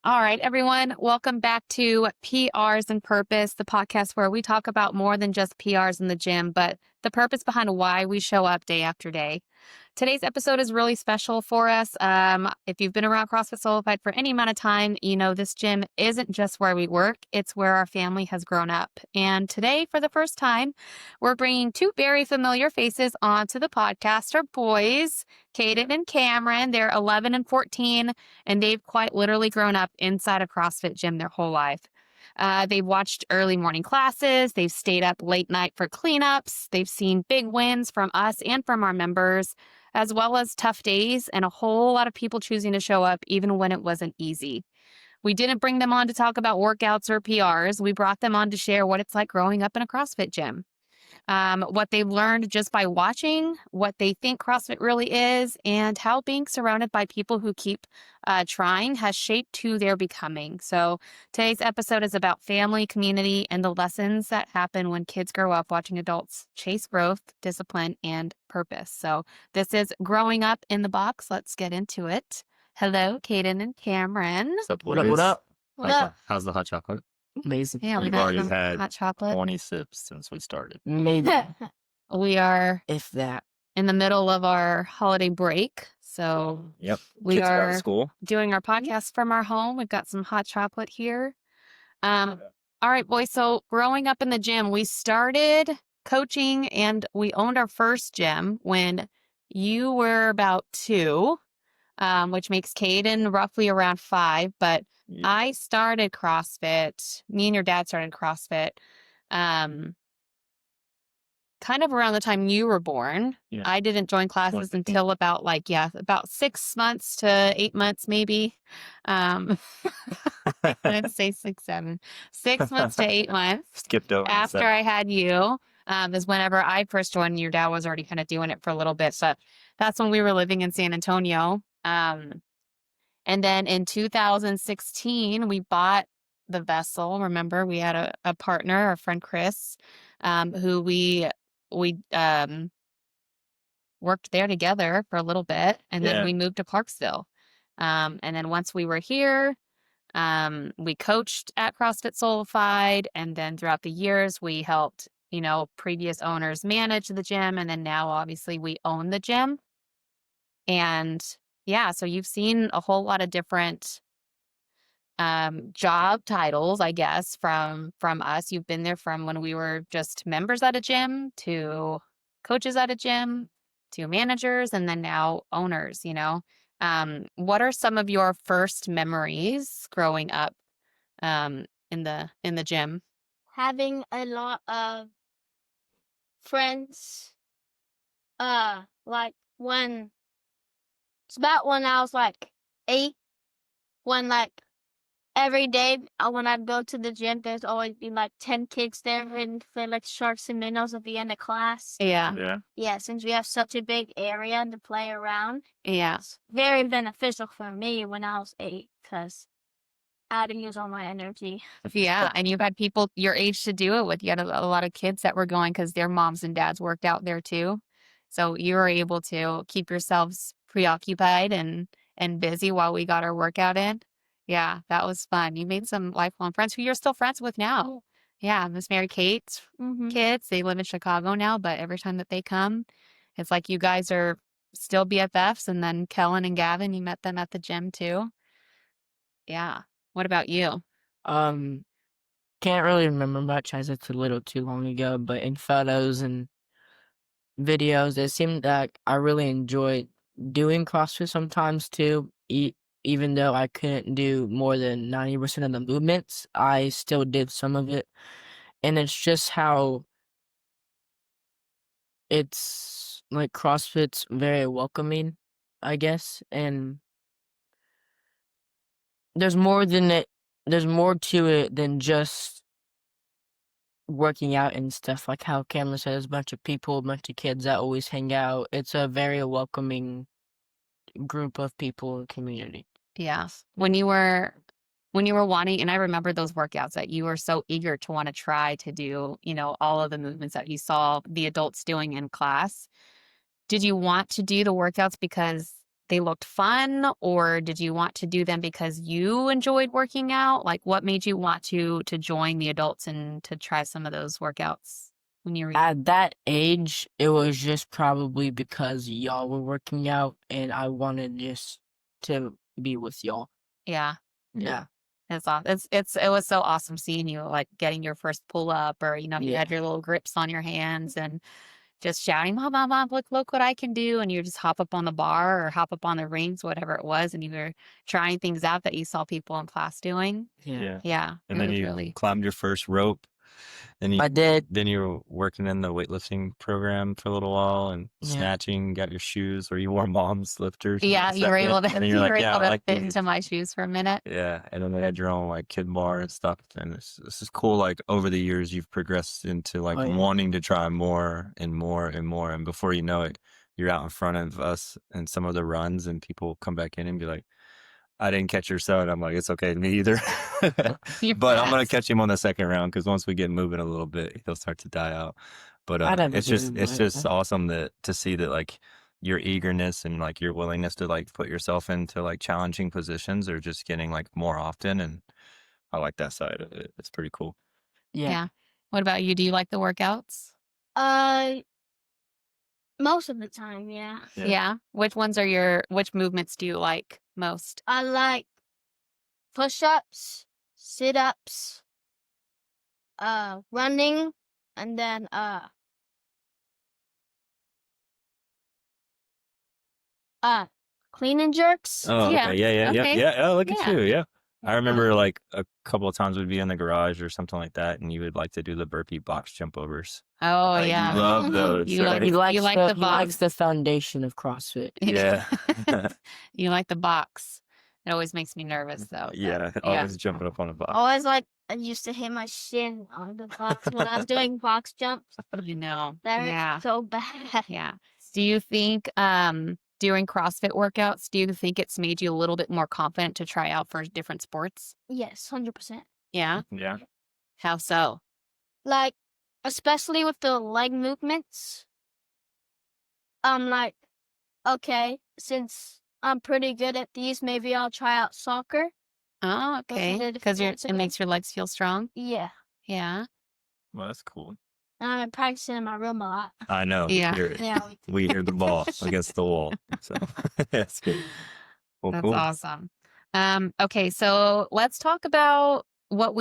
All right, everyone, welcome back to PRs and Purpose, the podcast where we talk about more than just PRs in the gym, but the purpose behind why we show up day after day. Today's episode is really special for us. If you've been around CrossFit Solidified for any amount of time, you know this gym isn't just where we work, it's where our family has grown up. And today, for the first time, we're bringing two very familiar faces onto the podcast. Our boys, Cayden and Cameron. They're 11 and 14, and they've quite literally grown up inside a CrossFit gym their whole life. They've watched early morning classes. They've stayed up late night for cleanups. They've seen big wins from us and from our members, as well as tough days and a whole lot of people choosing to show up even when it wasn't easy. We didn't bring them on to talk about workouts or PRs. We brought them on to share what it's like growing up in a CrossFit gym. What they've learned just by watching, what they think CrossFit really is, and how being surrounded by people who keep trying has shaped who they're becoming. So today's episode is about family, community, and the lessons that happen when kids grow up watching adults chase growth, discipline, and purpose. So this is Growing Up in the Box. Let's get into it. Hello, Cayden and Cameron. What's up, What up? boys? What up? How's the hot chocolate? Amazing. Yeah, we We've got already some had hot chocolate. 20 sips since we started. Maybe We are if that. in the middle of our holiday break. So Yep. we Kids are out are of school. doing our podcast from our home. We've got some hot chocolate here. All right, boys. So growing up in the gym, we started coaching and we owned our first gym when you were about 2, which makes Cayden roughly around 5. But Yeah. I started CrossFit. Me and your dad started CrossFit kind of around the time you were born. Yeah. I didn't join classes 2015. until about 6 months to 8 months, maybe. I'd say 6, 7, 6 months to 8 months Skipped over. after I had you. Is whenever I first joined. Your dad was already kind of doing it for a little bit. So that's when we were living in San Antonio. And then in 2016, we bought the vessel. Remember, we had a partner, our friend Chris, who we worked there together for a little bit, and then Yeah. we moved to Clarksville. And then once we were here, we coached at CrossFit Solidified, and then throughout the years, we helped, previous owners manage the gym, and then now obviously we own the gym. And yeah, so you've seen a whole lot of different job titles, I guess, from us. You've been there from when we were just members at a gym to coaches at a gym to managers, and then now owners. What are some of your first memories growing up in the gym? Having a lot of friends. Like when it's about when I was like 8, when like every day when I'd go to the gym, there's always be like 10 kids there and play like sharks and minnows at the end of class. Yeah, Yeah. Yeah, since we have such a big area to play around, yeah, it's very beneficial for me when I was 8 because I had to use all my energy. yeah. And you've had people your age to do it with. You had a lot of kids that were going because their moms and dads worked out there too. So you were able to keep yourselves preoccupied and busy while we got our workout in. Yeah, that was fun. You made some lifelong friends who you're still friends with now. Yeah, Miss Mary Kate's kids, they live in Chicago now, but every time that they come, it's like you guys are still BFFs. And then Kellen and Gavin, you met them at the gym too. Yeah. What about you? Can't really remember much as it's a little too long ago, but in photos and videos, it seemed like I really enjoyed doing CrossFit sometimes too. Even though I couldn't do more than 90% of the movements, I still did some of it. And it's just how it's like CrossFit's very welcoming, I guess. And there's more to it than just working out and stuff, like how Cameron says, a bunch of people, a bunch of kids that always hang out. It's a very welcoming group of people and community. Yeah. When you were wanting, and I remember those workouts that you were so eager to want to try to do, all of the movements that you saw the adults doing in class. Did you want to do the workouts because they looked fun, or did you want to do them because you enjoyed working out? Like, what made you want to join the adults and to try some of those workouts when you were At that age, it was just probably because y'all were working out and I wanted just to be with y'all. Yeah. Yeah. It's awesome. It was so awesome seeing you like getting your first pull up, or you Yeah. had your little grips on your hands and just shouting, "Mom, mom, mom, look what I can do!" And you just hop up on the bar or hop up on the rings, whatever it was, and you were trying things out that you saw people in class doing. Yeah. Yeah, And it then was you really climbed your first rope. And I did. then you were working in the weightlifting program for a little while and Yeah. snatching, got your shoes, or you wore mom's lifters. yeah. You were able to And then you you're were like, yeah, able I to like fit these. into my shoes for a minute. Yeah, and then they had your own like kid bar and stuff. And this is cool. Like over the years, you've progressed into like Oh, yeah. wanting to try more and more and more. And before you know it, you're out in front of us and some of the runs, and people come back in and be like, I didn't catch your son. I'm like, it's okay, me either. You're But I'm gonna fast. catch him on the second round because once we get moving a little bit, he'll start to die out. But I never it's did, it's but just awesome to see that like your eagerness and like your willingness to like put yourself into like challenging positions are just getting like more often, and I like that side of it. It's pretty cool. yeah. Yeah. What about you? Do you like the workouts? Most of the time, yeah. Yeah. Yeah. Which movements do you like most? I like push-ups, sit-ups, running, and then clean and jerks. Oh, Yeah. okay. Yeah. Okay. Yeah. Oh, look at Yeah. you. Yeah. I remember like a couple of times we'd be in the garage or something like that, and you would like to do the burpee box jump overs. Oh, You yeah. love those, You like right? He likes like the the he likes box. the foundation of CrossFit. Yeah. You like the box. It always makes me nervous, though. but Yeah. Yeah. Always jumping up on a box. Always like I used to hit my shin on the box when I was doing box jumps. You know. That hurt Yeah. so bad. Yeah. Do you think during CrossFit workouts, do you think it's made you a little bit more confident to try out for different sports? Yes, 100%. Yeah. Yeah. How so? Like, especially with the leg movements. I'm like, okay, since I'm pretty good at these, maybe I'll try out soccer. Oh, Those are okay. the Because different it makes your legs feel strong. Yeah. Yeah. Well, that's cool. And I've been practicing in my room a lot. I know. Yeah. We hear it. Yeah. We hear the ball against the wall. So that's good. Well, That's cool. awesome. Okay, so let's talk about what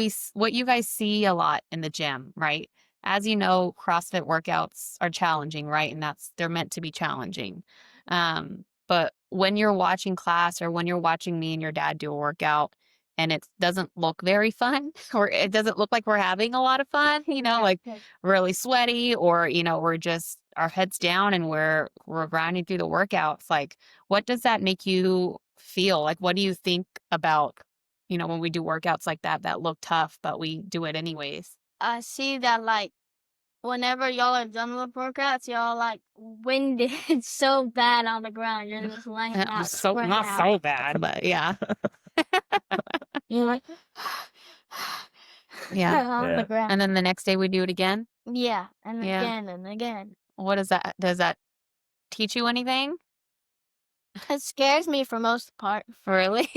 you guys see a lot in the gym, right? As you know, CrossFit workouts are challenging, right? And they're meant to be challenging. But when you're watching class or when you're watching me and your dad do a workout and it doesn't look very fun, or it doesn't look like we're having a lot of fun, like really sweaty, or we're just our heads down and we're grinding through the workouts, like what does that make you feel? Like what do you think about when we do workouts like that look tough but we do it anyways? I see that, like, whenever y'all are done with workouts, y'all, like, winded so bad on the ground. You're just laying out. spread Not out. so bad, but yeah. You're like, Yeah. on Yeah. the ground. And then the next day we do it again. Yeah, and Yeah. again and again. What does that teach you anything? It scares me for most part. Really?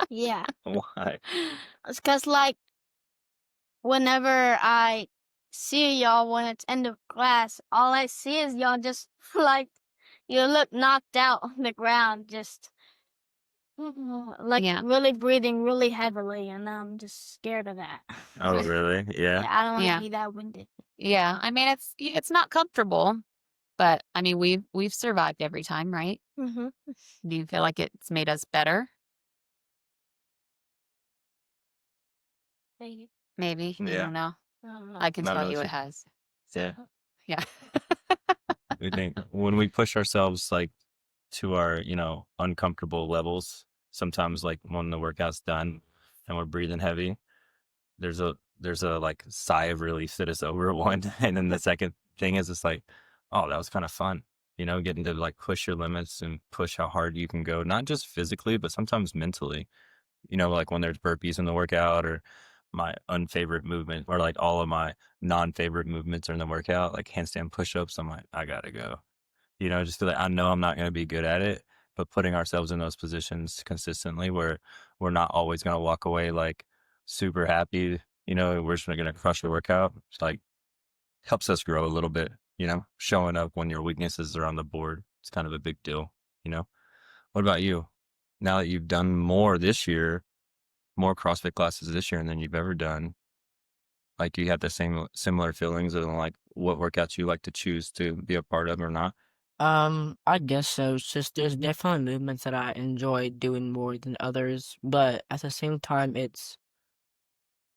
Yeah. Why? It's because, like, whenever I see y'all when it's end of class, all I see is y'all just, like, you look knocked out on the ground, just, like, Yeah. really breathing really heavily, and I'm just scared of that. Oh, really? Yeah, Yeah. I don't want to Yeah. be that winded. Yeah. I mean it's not comfortable, but I mean we've survived every time, right? Mm-hmm. Do you feel like it's made us better? Maybe. I Yeah. don't know. I don't know. I can Not tell really you it sure. has. Yeah. Yeah. We think when we push ourselves like to our, uncomfortable levels, sometimes like when the workout's done and we're breathing heavy, there's a like sigh of relief that is over one. And then the second thing is it's like, oh, that was kind of fun. Getting to like push your limits and push how hard you can go, not just physically, but sometimes mentally. Like when there's burpees in the workout or my unfavorite movement or like all of my non-favorite movements are in the workout, like handstand push-ups, I'm like, I gotta go. Just feel like I know I'm not going to be good at it, but putting ourselves in those positions consistently where we're not always going to walk away like super happy, we're just going to crush the workout. It's like helps us grow a little bit, showing up when your weaknesses are on the board. It's kind of a big deal, What about you? Now that you've done more this year, more CrossFit classes this year than you've ever done, like you have the similar feelings of like what workouts you like to choose to be a part of or not? I guess so. It's just there's definitely movements that I enjoy doing more than others, but at the same time, it's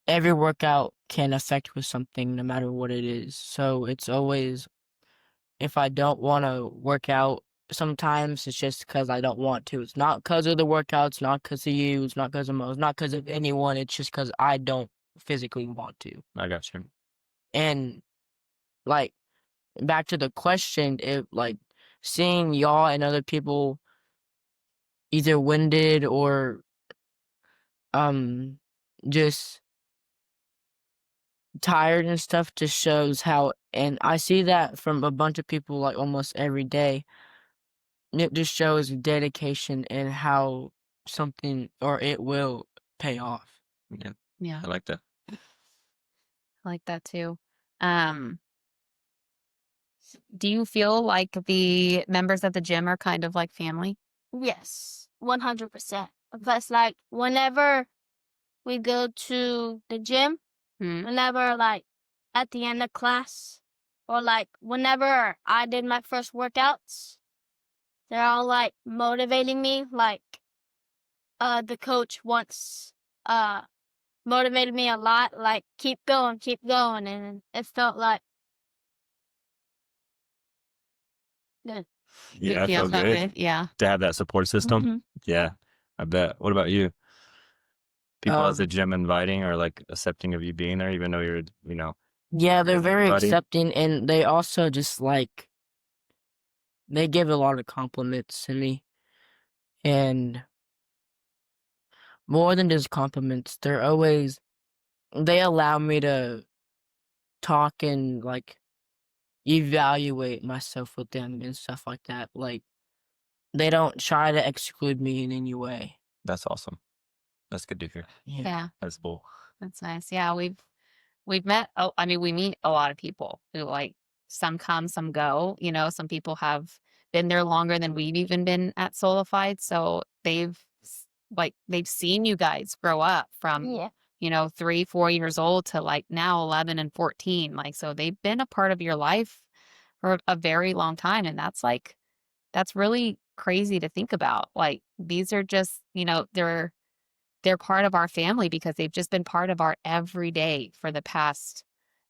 every workout can affect with something no matter what it is. So it's always if I don't want to work out, sometimes it's just because I don't want to. It's not because of the workouts, not because of you, it's not because of Mo, it's not because of anyone. It's just because I don't physically want to. I got you. And like back to the question, if like seeing y'all and other people either winded or just tired and stuff just shows how, and I see that from a bunch of people like almost every day. It just shows dedication and how something or it will pay off. Yeah, Yeah, I like that. I like that too. Um, do you feel like the members of the gym are kind of like family? Yes, 100%. Because like whenever we go to the gym, Hmm. whenever like at the end of class, or like whenever I did my first workouts, they're all like motivating me. Like the coach once motivated me a lot, like keep going, and it felt like good. Yeah, I Yeah, feel felt good good. Yeah. to have that support system. Mhm. Yeah, I bet. What about you? People at the Um, gym inviting or like accepting of you being there, even though you're, yeah, they're very buddy? accepting, and they also just like they give a lot of compliments to me, and more than just compliments, they allow me to talk and like evaluate myself with them and stuff like that. Like they don't try to exclude me in any way. That's awesome. That's good to hear. Yeah. Yeah, That's cool. that's nice. Yeah, we've met. Oh, I mean, we meet a lot of people who like some come, some go. Some people have been there longer than we've even been at Solified, so they've seen you guys grow up from Yeah. 3, 4 years old to like now 11 and 14. Like, so they've been a part of your life for a very long time, and that's really crazy to think about. Like, these are just they're part of our family because they've just been part of our everyday for the past,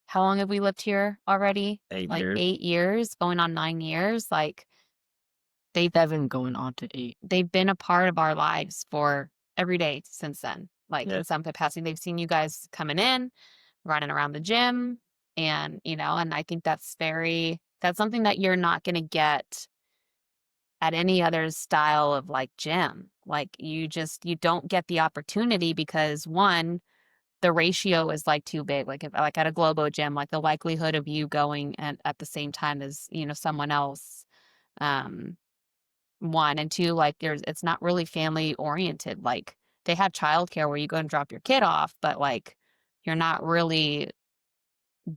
how long have we lived here already? 8 Like years. 8 years, going on 9 years. Like, they've 7 going on to 8. they've been a part of our lives for every day since then. Like, Yeah. in some capacity, they've seen you guys coming in, running around the gym, and I think that's something that you're not going to get at any other style of like gym. Like, you don't get the opportunity because, one, the ratio is like too big. Like, if like at a Globo gym, like the likelihood of you going at the same time as someone else, um one, and two, like it's not really family oriented. Like, they have childcare where you go and drop your kid off, but like you're not really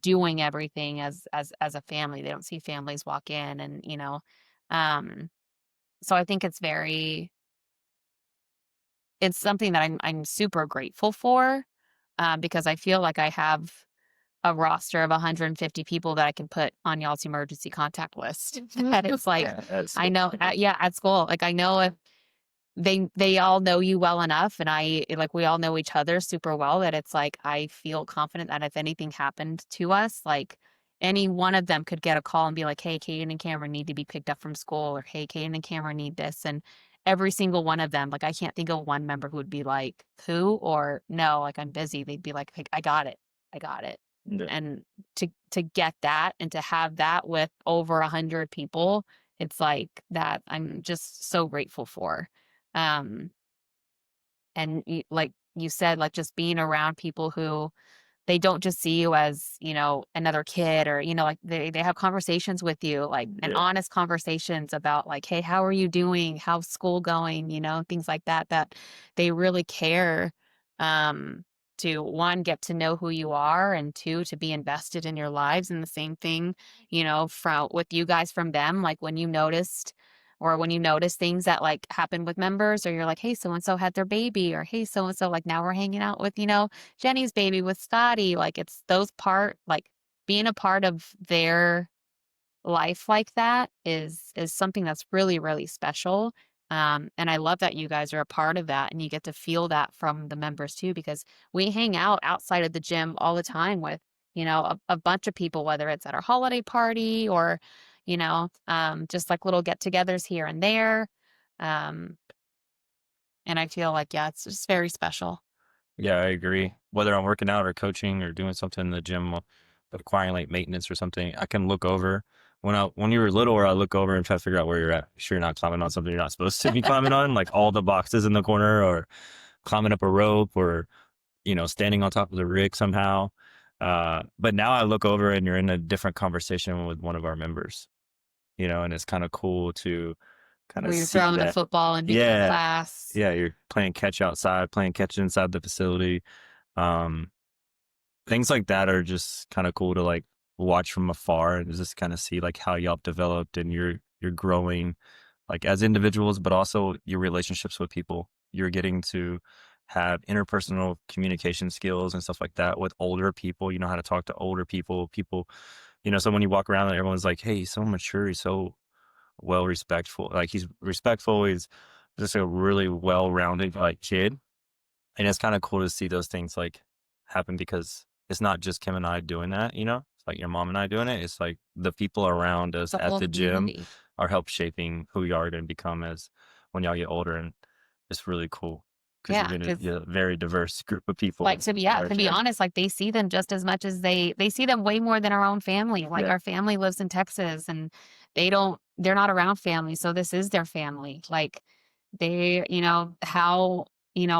doing everything as a family. They don't see families walk in, and um so I think it's something that I'm super grateful for, because I feel like I have a roster of 150 people that I can put on y'all's emergency contact list. That it's like, Yeah, that's I know, at school, like I know if they all know you well enough, and we all know each other super well, that it's like I feel confident that if anything happened to us, like any one of them could get a call and be like, hey, Cayden and Cameron need to be picked up from school, or hey, Cayden and Cameron need this. And every single one of them, like I can't think of one member who would be like, who, or no, like I'm busy. They'd be like, hey, I got it. I got it. Yeah. And to get that and to have that with over 100 people, it's like that I'm just so grateful for. And like you said, like just being around people who they don't just see you as, another kid, or, like they have conversations with you, like, and Yeah. honest conversations about like, hey, how are you doing? How's school going? Things like that, that they really care, to, one, get to know who you are, and two, to be invested in your lives. And the same thing, from with you guys, from them, like when you noticed, or when you notice things that like happen with members, or you're like, hey, so and so had their baby, or hey, so and so, like, now we're hanging out with, Jenny's baby with Scotty. Like, it's those like being a part of their life like that is something that's really, really special. And I love that you guys are a part of that, and you get to feel that from the members too, because we hang out outside of the gym all the time with, a bunch of people, whether it's at our holiday party, or, just like little get-togethers here and there. Um, and I feel like, yeah, it's just very special. Yeah, I agree. Whether I'm working out or coaching or doing something in the gym, acquiring like maintenance or something, I can look over. When you were little, or I look over and try to figure out where you're at. Sure, you're not climbing on something you're not supposed to be climbing on, like all the boxes in the corner, or climbing up a rope, or standing on top of the rig somehow. But now I look over and you're in a different conversation with one of our members, and it's kind of cool to kind of Where you're see throwing the that. football in between Yeah, class. yeah, you're playing catch outside, playing catch inside the facility. Um, Things like that are just kind of cool to like watch from afar, and just kind of see like how y'all developed, and you're growing like as individuals, but also your relationships with people. You're getting to have interpersonal communication skills and stuff like that with older people. You know how to talk to older people. So when you walk around and everyone's like, hey, he's so mature, he's so well respectful. Like, he's respectful, he's just a really well-rounded like kid. And it's kind of cool to see those things like happen, because it's not just Kim and I doing that, it's like your mom and I doing it. It's like the people around us The at whole the gym community. are help shaping who we are going to become as when y'all get older. And it's really cool, because Yeah, 'cause you're a very diverse group of people. like, to be at our gym. honest, like, they see them just as much as they see them way more than our own family. Like, Yeah. our family lives in Texas, and they're not around family, so this is their family. Like, they, how,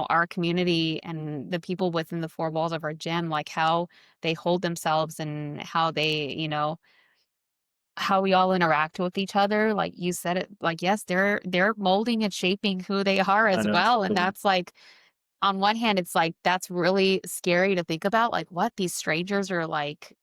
our community and the people within the four walls of our gym, like, how they hold themselves, and how they, how we all interact with each other. Like you said it, like, yes, they're molding and shaping who they are I as know. well. And that's like, on one hand, it's like, that's really scary to think about, like, what these strangers are like,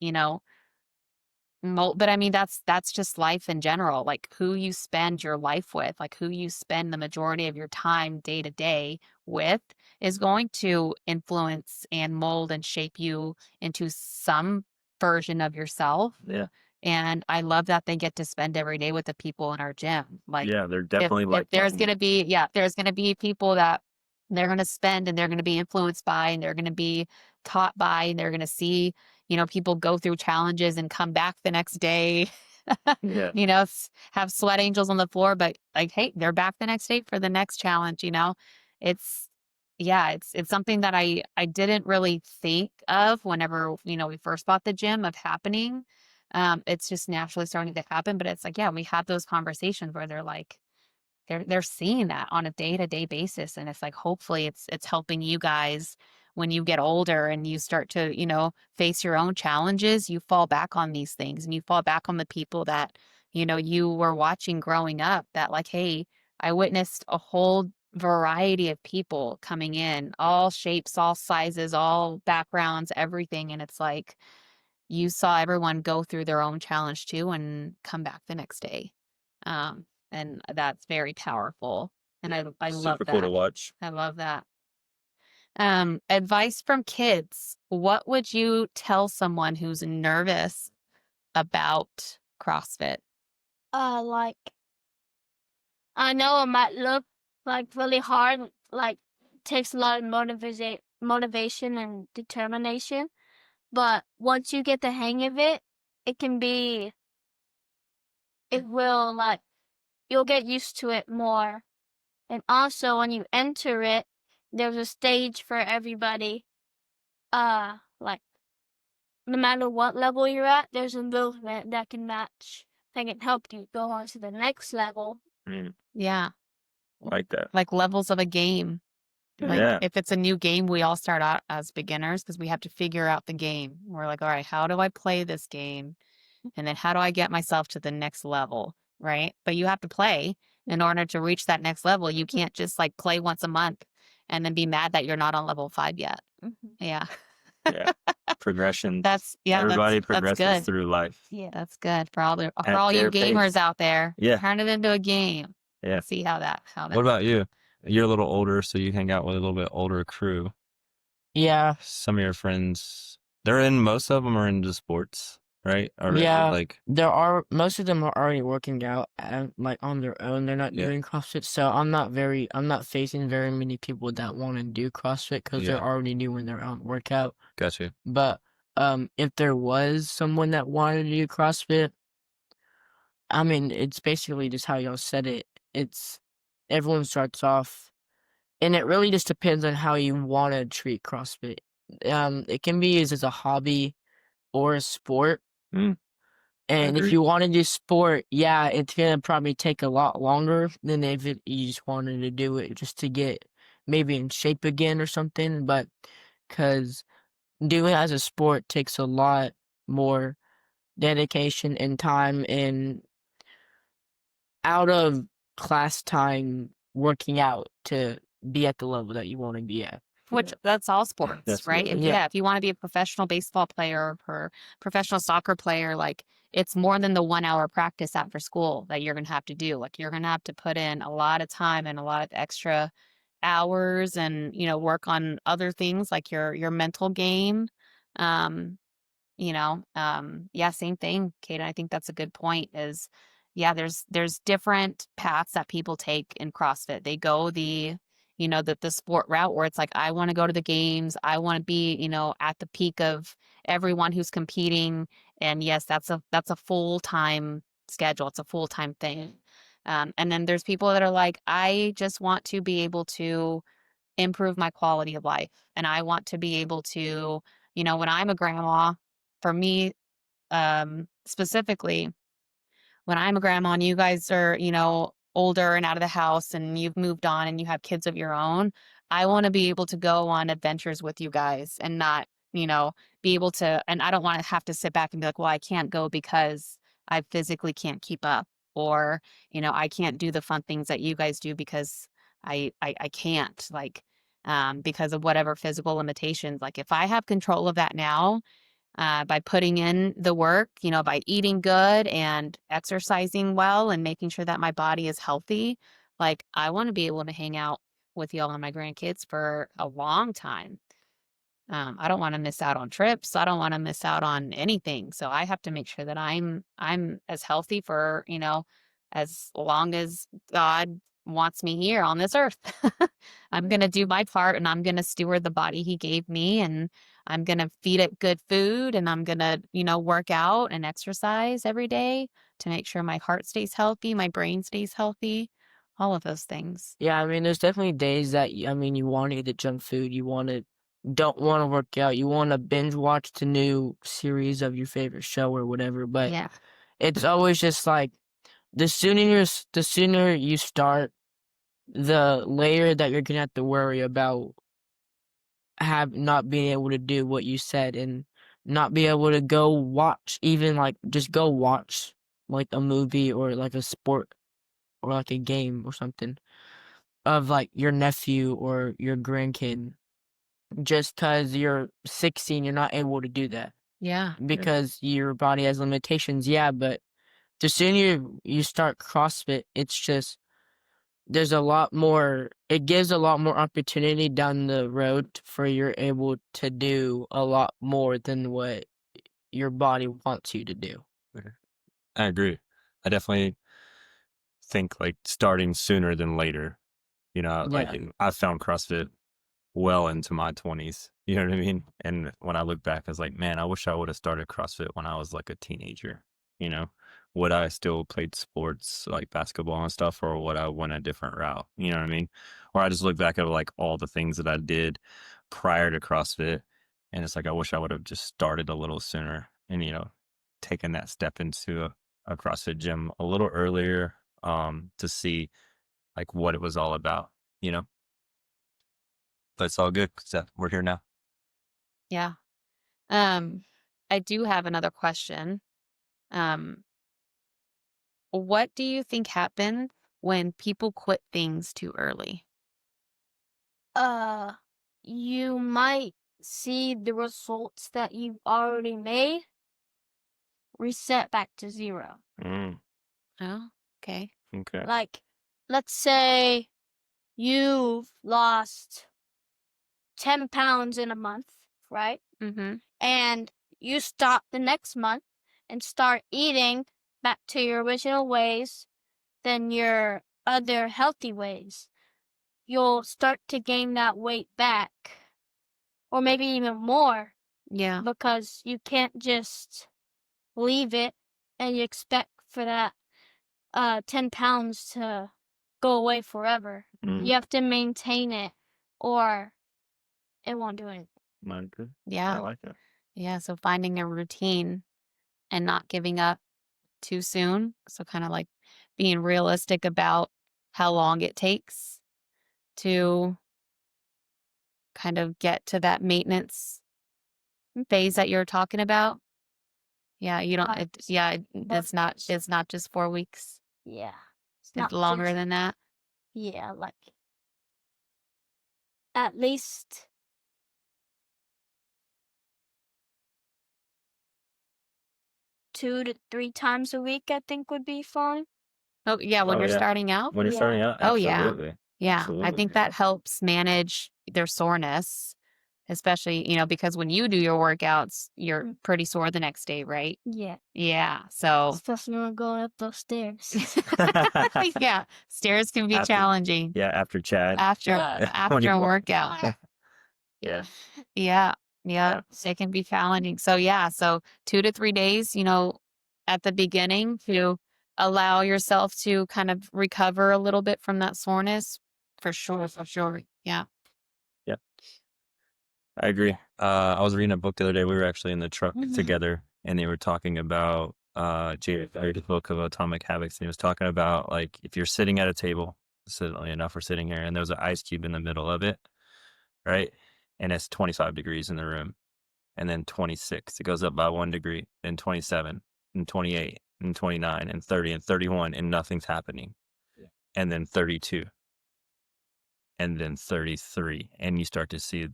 but I mean, that's just life in general. Like, who you spend your life with, like who you spend the majority of your time day to day with, is going to influence and mold and shape you into some version of yourself. Yeah. And I love that they get to spend every day with the people in our gym. Like, Yeah, they're if, definitely like there's gonna be, there's gonna be people that they're gonna spend, and they're gonna be influenced by, and they're gonna be taught by, and they're gonna see, people go through challenges and come back the next day. Yeah. Have sweat angels on the floor, but like, hey, they're back the next day for the next challenge. It's, yeah, it's something that I didn't really think of whenever, we first bought the gym, of happening. It's just naturally starting to happen, but it's like, yeah, we have those conversations where they're like, they're seeing that on a day-to-day basis. And it's like, hopefully it's helping you guys when you get older and you start to, face your own challenges. You fall back on these things, and you fall back on the people that, you were watching growing up, that like, hey, I witnessed a whole variety of people coming in, all shapes, all sizes, all backgrounds, everything. And it's like, you saw everyone go through their own challenge too, and come back the next day. And that's very powerful. And I love Super cool to that. watch. I love that. Advice from kids. What would you tell someone who's nervous about CrossFit? Like, I know it might look like really hard, like takes a lot of motivation and determination, but once you get the hang of it, it will, like, you'll get used to it more. And also, when you enter it, there's a stage for everybody. Like, no matter what level you're at, there's a movement that can help you go on to the next level. Mm, Yeah, like that. like levels of a game. Like Yeah. if it's a new game, we all start out as beginners because we have to figure out the game. We're like, all right, how do I play this game? And then how do I get myself to the next level? Right. But you have to play in order to reach that next level. You can't just like play once a month and then be mad that you're not on level 5 yet. Yeah. Yeah. Progression. That's Everybody that's progresses good. through life. Yeah. That's good for all At you their gamers pace. out there. Yeah. Turn it into a game. Yeah. See how that What about you? You're a little older, so you hang out with a little bit older crew. Yeah, Some of your friends, most of them are into sports, right? Or yeah. like, Most of them are already working out like on their own. They're not Yeah. doing CrossFit, so I'm not facing very many people that want to do CrossFit because they're Yeah. already doing their own workout. gotcha. But if there was someone that wanted to do CrossFit, I mean, it's basically just how y'all said it. It's everyone starts off, and it really just depends on how you want to treat CrossFit. It can be used as a hobby or a sport. Mm, And if agree. you want to do sport, yeah, it's gonna probably take a lot longer than if you just wanted to do it just to get maybe in shape again or something. But because doing it as a sport takes a lot more dedication and time and out of class time working out to be at the level that you want to be at. Which that's all sports, That's right? good. Yeah. If you want to be a professional baseball player or professional soccer player, like it's more than the 1 hour practice after school that you're gonna have to do. Like you're gonna have to put in a lot of time and a lot of extra hours and, work on other things like your mental game. Um, yeah, same thing, Kate. I think that's a good point is, yeah, there's different paths that people take in CrossFit. They go the sport route where it's like, I want to go to the games. I want to be, at the peak of everyone who's competing. And yes, that's a full-time schedule. It's a full-time thing. And then there's people that are like, I just want to be able to improve my quality of life. And I want to be able to, when I'm a grandma, for me, specifically, when I'm a grandma and you guys are, older and out of the house and you've moved on and you have kids of your own, I want to be able to go on adventures with you guys and not, be able to, and I don't want to have to sit back and be like, well, I can't go because I physically can't keep up or, I can't do the fun things that you guys do because I can't because of whatever physical limitations. Like if I have control of that now, by putting in the work, by eating good and exercising well and making sure that my body is healthy. Like, I want to be able to hang out with y'all and my grandkids for a long time. I don't want to miss out on trips. I don't want to miss out on anything. So I have to make sure that I'm as healthy for, as long as God wants me here on this earth. I'm going to do my part and I'm going to steward the body he gave me and I'm going to feed it good food and I'm going to, work out and exercise every day to make sure my heart stays healthy, my brain stays healthy, all of those things. Yeah, I mean, there's definitely days that you want to eat the junk food, don't want to work out, you want to binge watch the new series of your favorite show or whatever. But Yeah. it's always just like the sooner you start, the later that you're gonna have to worry about not being able to do what you said and not be able to go watch, even like just go watch like a movie or like a sport or like a game or something of like your nephew or your grandkid. Just because you're 16, you're not able to do that Yeah. because your body has limitations. Yeah, but the sooner you start CrossFit, it's just there's a lot more. It gives a lot more opportunity down the road for you're able to do a lot more than what your body wants you to do. I agree. I definitely think like starting sooner than later. Like Yeah. I found CrossFit well into my 20s. You know what I mean? And when I look back, I was like, man, I wish I would have started CrossFit when I was like a teenager. You know, would I still played sports like basketball and stuff, or would I went a different route? You know what I mean? Or I just look back at like all the things that I did prior to CrossFit, and it's like I wish I would have just started a little sooner and taken that step into a CrossFit gym a little earlier, to see like what it was all about. You know? but it's all good because we're here now. Yeah. I do have another question. What do you think happens when people quit things too early? You might see the results that you've already made reset back to 0. Mm, Oh, okay. okay. Like, let's say you've lost 10 pounds in a month, right? Mm-hmm. And you stop the next month and start eating back to your original ways, then your other healthy ways. You'll start to gain that weight back, or maybe even more, Yeah. because you can't just leave it and you expect for that 10 pounds to go away forever. Mm, You have to maintain it, or it won't do anything. mine good. I Yeah. like it. Yeah. So finding a routine and not giving up too soon. So kind of like being realistic about how long it takes to kind of get to that maintenance phase that you're talking about. Yeah, you don't. Right. It's not just 4 weeks. Yeah. It's It's not longer just, than that. yeah, like at least 2 to 3 times a week, I think would be fine. Oh yeah, when Oh, you're yeah. starting out. When you're Yeah. starting out, Oh, yeah. absolutely. Yeah, I Absolutely. think that helps manage their soreness, especially, because when you do your workouts, you're pretty sore the next day, right? Yeah. Yeah. So Especially when we're going up those stairs. yeah, stairs can be After- challenging Yeah, after Chad. after When you a walk- workout. Yeah. Yeah. Yeah. It can be challenging. So yeah, so 2 to 3 days, at the beginning to allow yourself to kind of recover a little bit from that soreness. For sure, for sure. Yeah. I agree. I was reading a book the other day. We were actually in the truck Mhm. together, and they were talking about J. Ferry's book of Atomic Habits, and he was talking about like if you're sitting at a table, silly enough, we're sitting here, and there's an ice cube in the middle of it, right? And it's 25 degrees in the room, and then 26. It goes up by 1 degree, then 27, and 28, and 29, and 30, and 31, and nothing's happening, and then 32, and then 33, and you start to see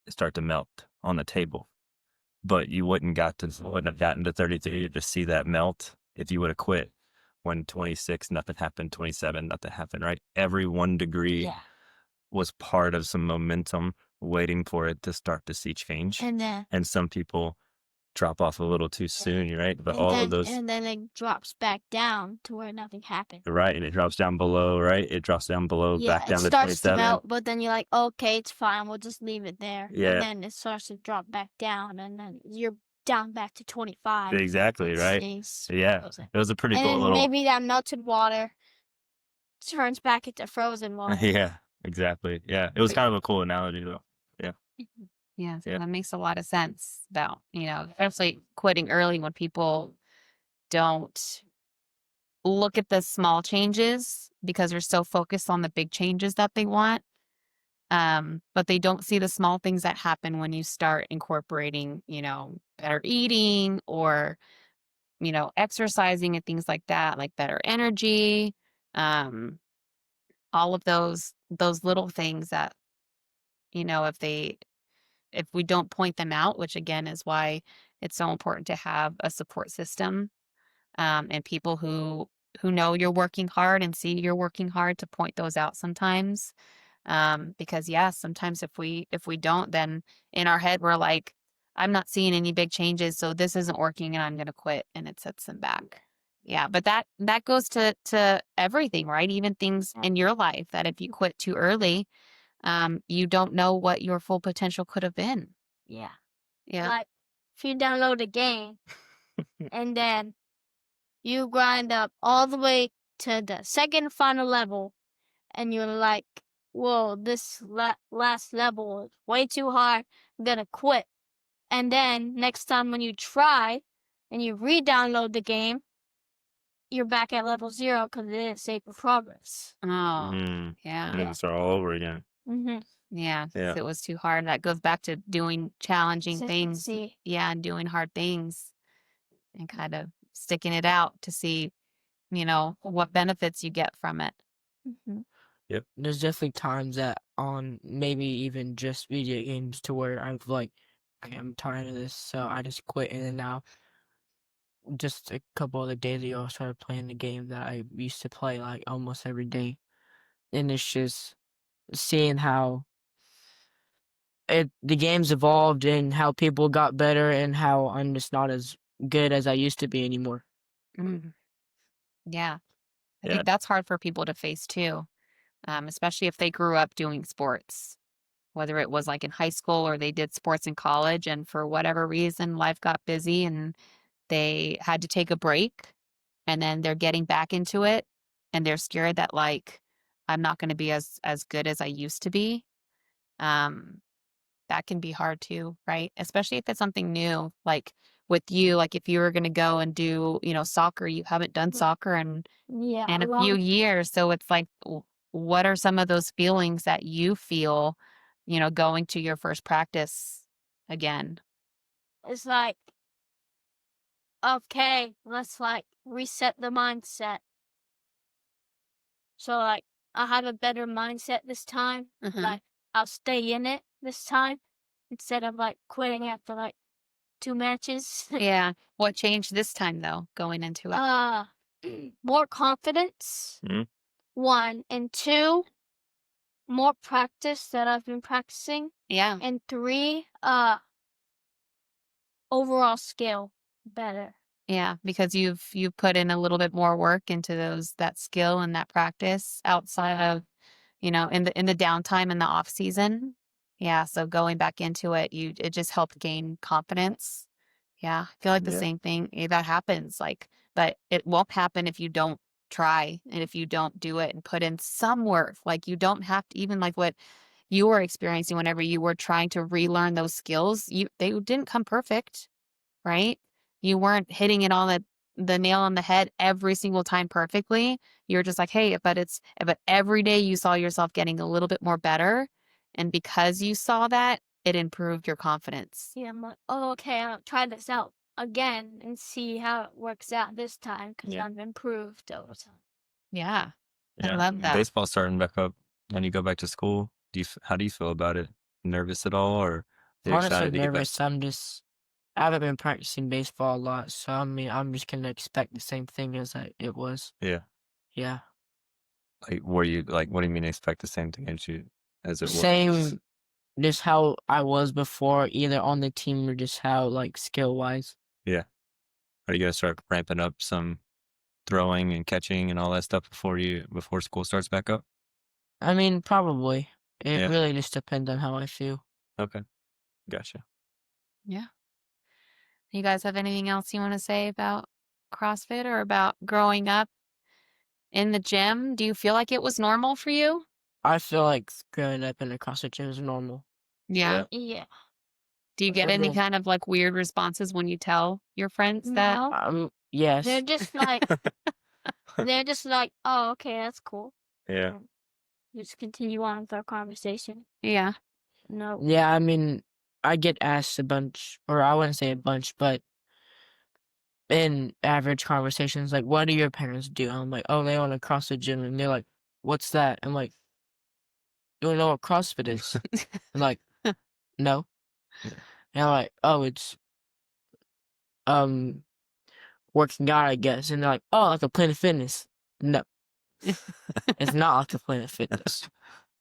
start to melt on the table. But you wouldn't have gotten to 33 to see that melt if you would have quit when 26, nothing happened, 27, nothing happened, right? Every 1 degree Yeah. was part of some momentum waiting for it to start to see change. And some people drop off a little too soon, right? But all of those, and then it drops back down to where nothing happened. right? And it drops down below, right? It drops down below, Yeah, back it down to starts to 27. melt, but then you're like, okay, it's fine. We'll just leave it there. Yeah. And then it starts to drop back down, and then you're down back to 25. Exactly, right? Jeez. Yeah. It was a pretty And cool then little. maybe that melted water turns back into frozen water. Yeah, exactly. Yeah. It was kind of a cool analogy, though. Yeah. So Yeah. that makes a lot of sense about, especially quitting early when people don't look at the small changes because they're so focused on the big changes that they want. But they don't see the small things that happen when you start incorporating, better eating or, exercising and things like that, like better energy. All of those little things that, if we don't point them out, which again is why it's so important to have a support system, and people who know you're working hard and see you're working hard to point those out sometimes. Because sometimes if we don't, then in our head we're like, I'm not seeing any big changes, so this isn't working and I'm gonna quit, and it sets them back. Yeah, but that goes to everything, right? Even things in your life that if you quit too early, you don't know what your full potential could have been. Yeah. Yeah. Like, if you download a game and then you grind up all the way to the second final level, and you're like, whoa, this last level is way too hard. I'm gonna quit. And then next time when you try and you re-download the game, you're back at level 0 because it didn't save your progress. Oh, Mm. yeah. And then start all over again. Mm-hmm. Yeah, 'cause Yeah. it was too hard. That goes back to doing challenging things. Consistency. Yeah, and doing hard things and kind of sticking it out to see, what benefits you get from it. Mhm. There's definitely times that on maybe even just video games to where I'm like, okay, I'm tired of this, so I just quit. And then now, just a couple of the days ago, I started playing the game that I used to play like almost every day. And it's just seeing how the game's evolved and how people got better and how I'm just not as good as I used to be anymore. Mm. Yeah, I Yeah. think that's hard for people to face too, especially if they grew up doing sports, whether it was like in high school or they did sports in college, and for whatever reason, life got busy and they had to take a break, and then they're getting back into it, and they're scared that like I'm not going to be as good as I used to be. Um, that can be hard too, right? Especially if it's something new, like with you, like if you were going to go and do, soccer, you haven't done soccer Yeah. in a few years. So it's like, what are some of those feelings that you feel, going to your first practice again? It's like, okay, let's like reset the mindset. So like I have a better mindset this time. Mhm. Like I'll stay in it this time instead of like quitting after like 2 matches. Yeah. What changed this time though, going into it? More confidence. Mhm. 1 and 2, more practice that I've been practicing, Yeah. and 3, overall skill better. Yeah, because you've put in a little bit more work into that skill and that practice outside of, in the downtime in the off season. Yeah, so going back into it, it just helped gain confidence. Yeah, I feel like the Yeah. same thing that happens, like, but it won't happen if you don't try and if you don't do it and put in some work. Like you don't have to, even like what you were experiencing whenever you were trying to relearn those skills, they didn't come perfect, right? You weren't hitting it on the nail on the head every single time perfectly. You're just like, hey, but every day you saw yourself getting a little bit more better. And because you saw that, it improved your confidence. Yeah, I'm like, oh, okay, I'll try this out again and see how it works out this time because Yeah. I've improved over time. Yeah. I Yeah. love that. Baseball starting back up and you go back to school. How do you feel about it? Nervous at all, or you Honestly, excited to get back? nervous. I haven't been practicing baseball a lot, so I mean, I'm just gonna expect the same thing as it was. Yeah. Yeah, Like, were you like? What do you mean expect the same thing as it was? same. Just how I was before, either on the team or just how like skill wise. Yeah. Are you gonna start ramping up some throwing and catching and all that stuff before school starts back up? I mean, probably. It Yeah. really just depends on how I feel. Okay. Gotcha. Yeah. You guys have anything else you want to say about CrossFit or about growing up in the gym? Do you feel like it was normal for you? I feel like growing up in a CrossFit gym is normal. Yeah. Yeah. Do you get any Everyone- kind of like weird responses when you tell your friends that? No, Yes. they're just like, oh, okay, that's cool. Yeah. Just continue on with our conversation. Yeah. No. Yeah, I mean, I get asked a bunch, or I wouldn't say a bunch, but in average conversations, like, what do your parents do? I'm like, oh, they own a CrossFit gym, and they're like, what's that? I'm like, you don't know what CrossFit is? I'm like, no. Yeah. And I'm like, oh, it's working out, I guess. And they're like, oh, like a Planet Fitness. No, it's not like a Planet Fitness.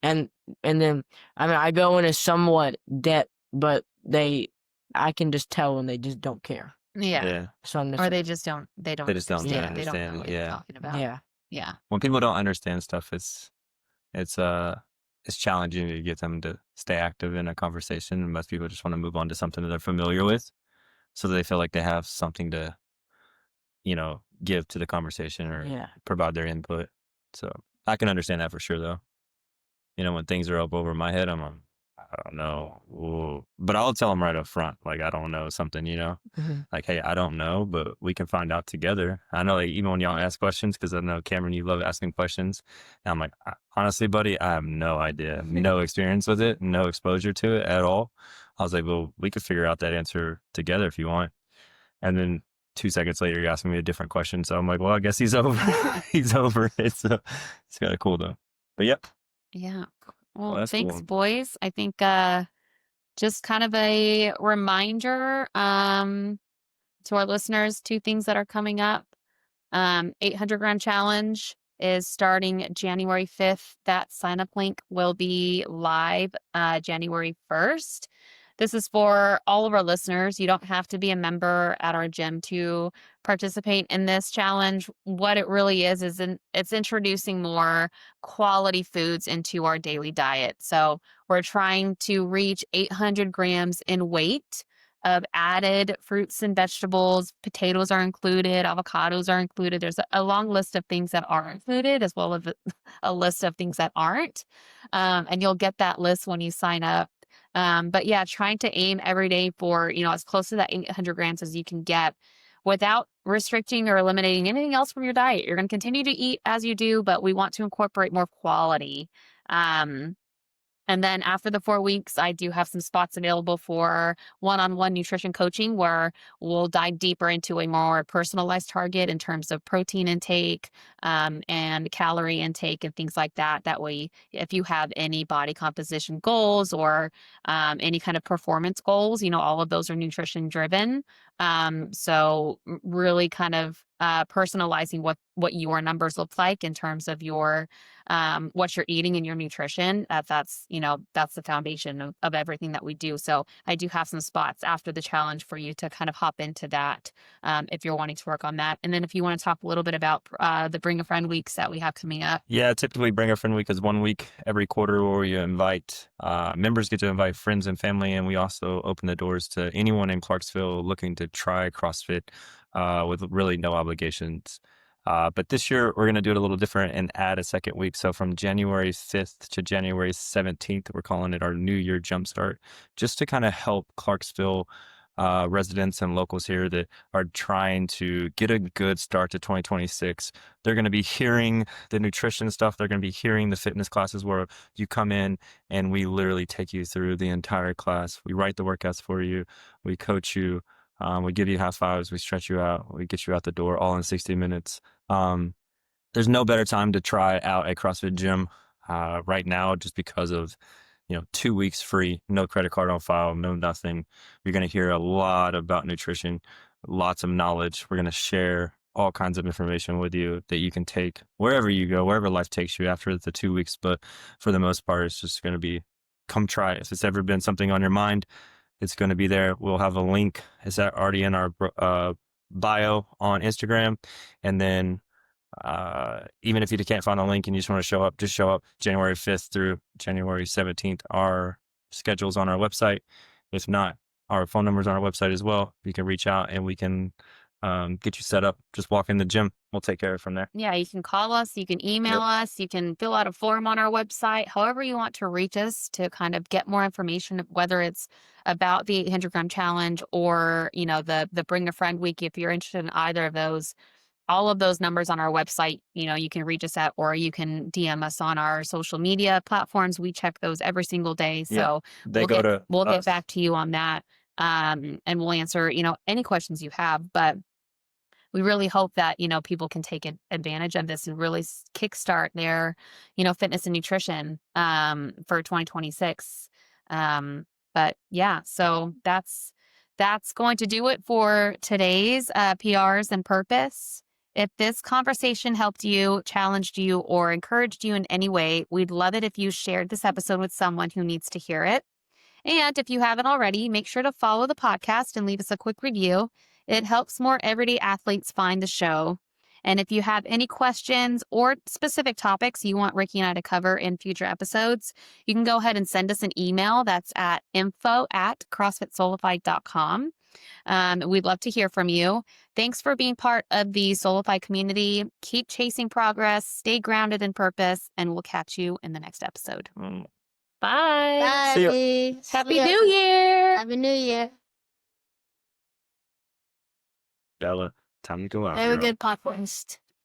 And then I mean I go into somewhat depth, but I can just tell when they just don't care. Yeah. Yeah. So I'm just Or like, they just don't They just don't understand. They don't know understand it, what you're yeah. talking about. yeah. Yeah. When people don't understand stuff, it's challenging to get them to stay active in a conversation. And most people just want to move on to something that they're familiar with, so that they feel like they have something to, give to the conversation or Yeah. provide their input. So I can understand that for sure, though. When things are up over my head, I'm I don't know. Ooh. But I'll tell them right up front, like, I don't know something, you know, like, hey, I don't know, but we can find out together. I know, like, even when y'all ask questions, because I know, Cameron, you love asking questions. And I'm like, honestly, buddy, I have no idea, no experience with it, no exposure to it at all. I was like, well, we could figure out that answer together if you want. And then 2 seconds later, you're asking me a different question. So I'm like, well, I guess he's over. He's over it. So it's kind of cool, though. But yep. Yeah. Well, Well, that's thanks, cool. boys. I think just kind of a reminder to our listeners, 2 things that are coming up. 800-gram challenge is starting January 5th. That sign-up link will be live January 1st. This is for all of our listeners. You don't have to be a member at our gym to participate in this challenge. What it really is it's introducing more quality foods into our daily diet. So we're trying to reach 800 grams in weight of added fruits and vegetables. Potatoes are included, avocados are included. There's a long list of things that are included, as well as a list of things that aren't. And you'll get that list when you sign up. But yeah, trying to aim every day for, as close to that 800 grams as you can get without restricting or eliminating anything else from your diet. You're going to continue to eat as you do, but we want to incorporate more quality. And then after the 4 weeks, I do have some spots available for one-on-one nutrition coaching where we'll dive deeper into a more personalized target in terms of protein intake and calorie intake and things like that. That way, if you have any body composition goals or any kind of performance goals, all of those are nutrition driven. So really kind of personalizing what your numbers look like in terms of your what you're eating and your nutrition. That's the foundation of everything that we do. So I do have some spots after the challenge for you to kind of hop into that if you're wanting to work on that. And then if you want to talk a little bit about the Bring a Friend weeks that we have coming up. Yeah, typically Bring a Friend week is 1 week every quarter where you invite members get to invite friends and family, and we also open the doors to anyone in Clarksville looking to try CrossFit with really no obligations. But this year we're going to do it a little different and add a second week. So from January 5th to January 17th, we're calling it our New Year Jumpstart, just to kind of help Clarksville residents and locals here that are trying to get a good start to 2026. They're going to be hearing the nutrition stuff. They're going to be hearing the fitness classes where you come in and we literally take you through the entire class. We write the workouts for you. We coach you. We give you high fives. We stretch you out. We get you out the door all in 60 minutes. There's no better time to try out a CrossFit gym right now just because of 2 weeks free, no credit card on file, no nothing. You're going to hear a lot about nutrition, lots of knowledge. We're going to share all kinds of information with you that you can take wherever you go, wherever life takes you after the 2 weeks. But for the most part, it's just going to be, come try it. If it's ever been something on your mind, it's going to be there. We'll have a link. Is that already in our bio on Instagram? And then even if you can't find a link and you just want to show up, just show up January 5th through January 17th. Our schedule's on our website. If not, our phone number's on our website as well. You can reach out and we can get you set up. Just walk in the gym. We'll take care of it from there. Yeah, you can call us, you can email us, you can fill out a form on our website, however you want to reach us to kind of get more information, whether it's about the 800-gram challenge or, the Bring a Friend week. If you're interested in either of those, all of those numbers on our website, you can reach us at, or you can DM us on our social media platforms. We check those every single day. So They we'll get back to you on that. And we'll answer, any questions you have, but we really hope that, people can take advantage of this and really kickstart their, fitness and nutrition, for 2026. But yeah, so that's going to do it for today's PRs and Purpose. If this conversation helped you, challenged you, or encouraged you in any way, we'd love it if you shared this episode with someone who needs to hear it. And if you haven't already, make sure to follow the podcast and leave us a quick review. It helps more everyday athletes find the show. And if you have any questions or specific topics you want Rickey and I to cover in future episodes, you can go ahead and send us an email. That's at info@crossfitsolified.com. We'd love to hear from you. Thanks for being part of the Solified community. Keep chasing progress, stay grounded in purpose, and we'll catch you in the next episode. Bye. Bye. See ya. Happy See ya. New Year. Happy New Year. Bella, time to go out. Very girl. good podcast.